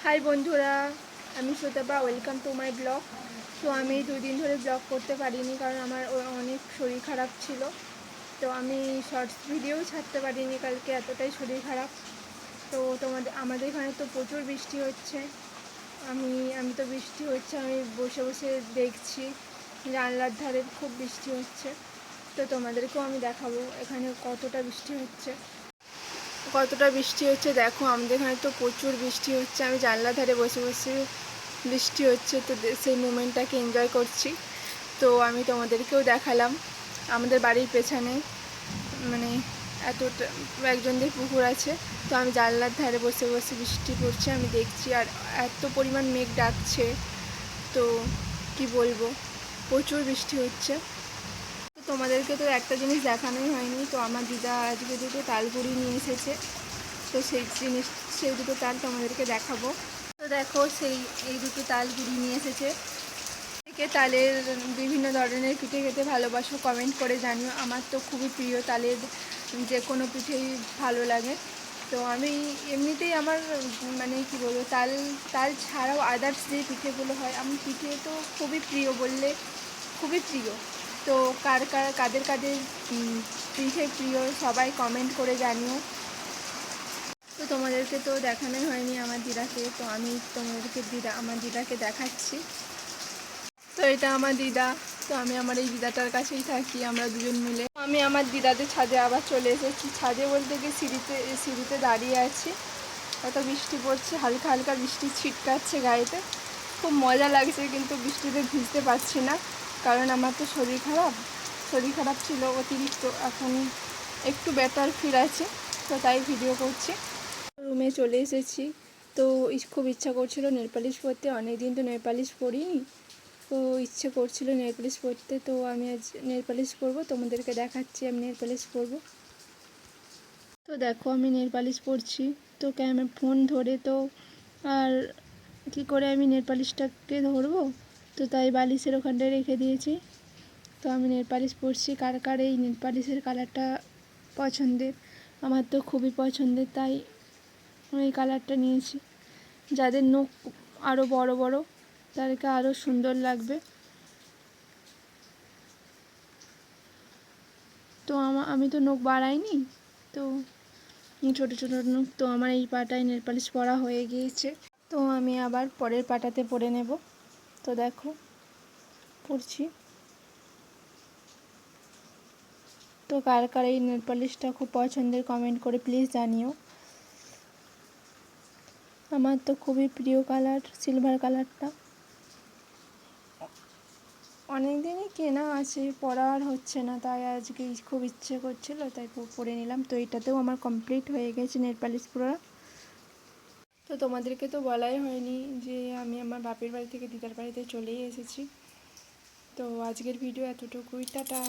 High বন্ধুরা, আমি শ্রোতাবা, welcome to my blog. তো আমি 2 দিন ধরে ব্লগ করতে পারিনি, কারণ আমার অনেক শরীর খারাপ ছিল। তো আমি শর্টস ভিডিওও ছাড়তে পারিনি কালকে, এতটাই শরীর খারাপ। তো আমাদের এখানে তো প্রচুর বৃষ্টি হচ্ছে। আমি তো বৃষ্টি হচ্ছে, আমি বসে বসে দেখছি, জানলার ধারে খুব বৃষ্টি হচ্ছে। তো তোমাদেরকেও আমি দেখাবো এখানে কতটা বৃষ্টি হচ্ছে। দেখো, আমাদের এখানে তো প্রচুর বৃষ্টি হচ্ছে। আমি জানলা ধারে বসে বসে বৃষ্টি হচ্ছে তো সেই মোমেন্টটাকে এনজয় করছি। তো আমি তোমাদেরকেও দেখালাম আমাদের বাড়ির পেছনে মানে এতটা একজনদের পুকুর আছে। তো আমি জানলার ধারে বসে বসে বৃষ্টি পড়ছে আমি দেখছি, আর এত পরিমাণ মেঘ ডাকছে, তো কি বলবো, প্রচুর বৃষ্টি হচ্ছে। তো তোমাদেরকে তো একটা জিনিস দেখানোই হয়নি, তো আমার দিদা আজকে দুটো তালপুরি নিয়ে এসেছে। তো সেই দুটো তাল তোমাদেরকে দেখাবো। তো দেখো, এই দুটো তাল গুঁড়ি নিয়ে এসেছে। থেকে তালের বিভিন্ন ধরনের পিঠে খেতে ভালোবাসো, কমেন্ট করে জানিও। আমার তো খুবই প্রিয়, তালের যে কোনো পিঠেই ভালো লাগে। তো আমি এমনিতেই আমার মানে কি বলবো, তাল ছাড়াও আদার্স যে পিঠেগুলো হয়, আমি পিঠে তো খুবই প্রিয়, বললে খুবই প্রিয়। তো কাদের পিঠে প্রিয় সবাই কমেন্ট করে জানিও। তো তোমাদেরকে তো দেখানোই হয়নি আমার দিদাকে, তো আমি তোমাদেরকে আমার দিদাকে দেখাচ্ছি। তো এটা আমার দিদা। তো আমি আমার এই দিদাটার কাছেই থাকি, আমরা দুজন মিলে। আমি আমার দিদাদের ছাদে আবার চলে এসেছি। ছাদে বলতে গিয়ে সিঁড়িতে দাঁড়িয়ে আছি। এত বৃষ্টি পড়ছে, হালকা হালকা বৃষ্টি ছিটকাচ্ছে গায়েতে, খুব মজা লাগছে। কিন্তু বৃষ্টিতে ভিজতে পারছি না, কারণ আমার তো শরীর খারাপ ছিল অতিরিক্ত। এখন একটু বেটার ফিল আছে, তো তাই ভিডিও করছি। রুমে চলে এসেছি। তো খুব ইচ্ছা করছিল নেল পালিশ পরতে, অনেকদিন তো নেল পালিশ পরিনি। তো ইচ্ছে করছিল নেল পালিশ পরতে, তো আমি আজ নেল পালিশ পরবো। তোমাদেরকে দেখাচ্ছি আমি নেল পালিশ পরবো। তো দেখো, আমি নেল পালিশ পরছি। তো ফোন ধরে তো আর কি করে আমি নেল পালিশটাকে ধরবো, তো তাই বালিশের ওখানটায় রেখে দিয়েছি। তো আমি নেল পালিশ পরছি। কার কার এই নেল পালিশের কালারটা পছন্দের? আমার তো খুবই পছন্দের, তাই এই কালারটা নিয়েছি। যাদের নখ আরও বড় বড়, তাদেরকে আরও সুন্দর লাগবে। তো আমি তো নখ বাড়াইনি, তো ছোটো ছোটো নখ। তো আমার এই পাটায় নেল পালিশ পরা হয়ে গিয়েছে। তো আমি আবার পরের পাটাতে পরে নেব। তো দেখো, পরছি। তো কার কার এই নেল পালিশটা খুব পছন্দের কমেন্ট করে প্লিজ জানিও। আমার তো খুবই প্রিয় কালার সিলভার কালারটা। অনেক দিনই কেনা আছে, পরা আর হচ্ছে না, তাই আজকে খুব ইচ্ছে করছিল, তাই পরে নিলাম। তো এটাতেও আমার কমপ্লিট হয়ে গেছে নেল পালিশ পরা। তো তোমাদেরকে তো বলাই হয়নি যে আমি আমার বাপের বাড়ি থেকে দিদার বাড়িতে চলেই এসেছি। তো আজকের ভিডিও এতটুকুই, টাটা।